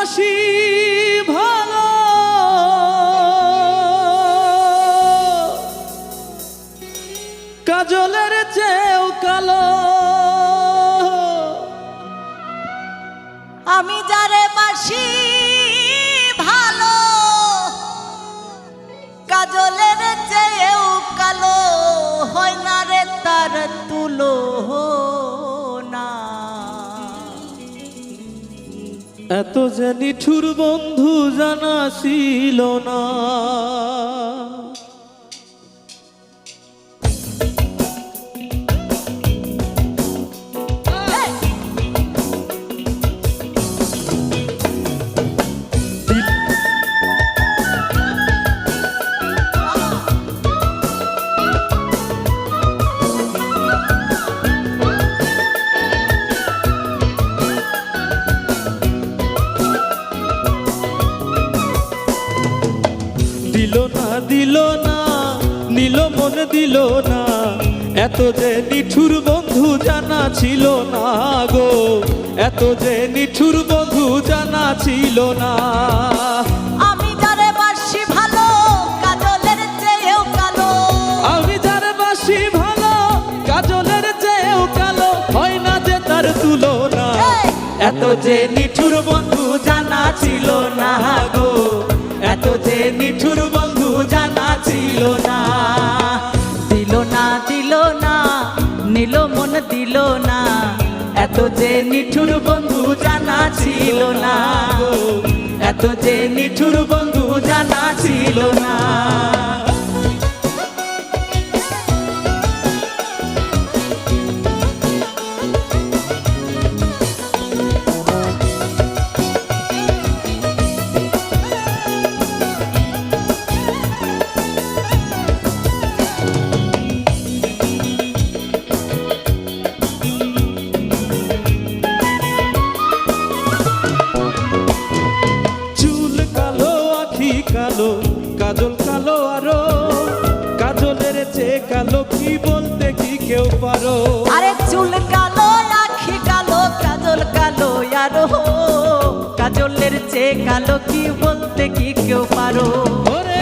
বাসি ভালো কাজলের চেয়েও কালো আমি যারে বাসি ভালো কাজলের চেয়েও কালো হয় না রে তার তুলনা। এত যে নিঠুর বন্ধু জানা ছিল না। দিল না নীল মন দিল না এত যে নিঠুর বন্ধু জানা ছিল না গো এত যে নিঠুর বন্ধু জানা ছিল না। আমি যারে বাসি ভালো কাজলের চেয়েও কালো আমি যারে বাসি ভালো কাজলের চেয়েও কালো হয় না যে তার তুলনা। এত যে নিঠুর বন্ধু জানা ছিল না গো এত যে নিঠুর বন্ধু জানা ছিল না। দিল না দিল না নীল মন দিল না এত যে নিঠুর বন্ধু জানা ছিল না গো এত যে নিঠুর বন্ধু জানা ছিল না। কালো কাজল কালো আরো কাজলের চেয়ে কালো কি বলতে কি কেউ পারো। আরে চুল কালো আখি কালো কাজল কালো আরো কাজলের চেয়ে কালো কি বলতে কি কেউ পারো। ওরে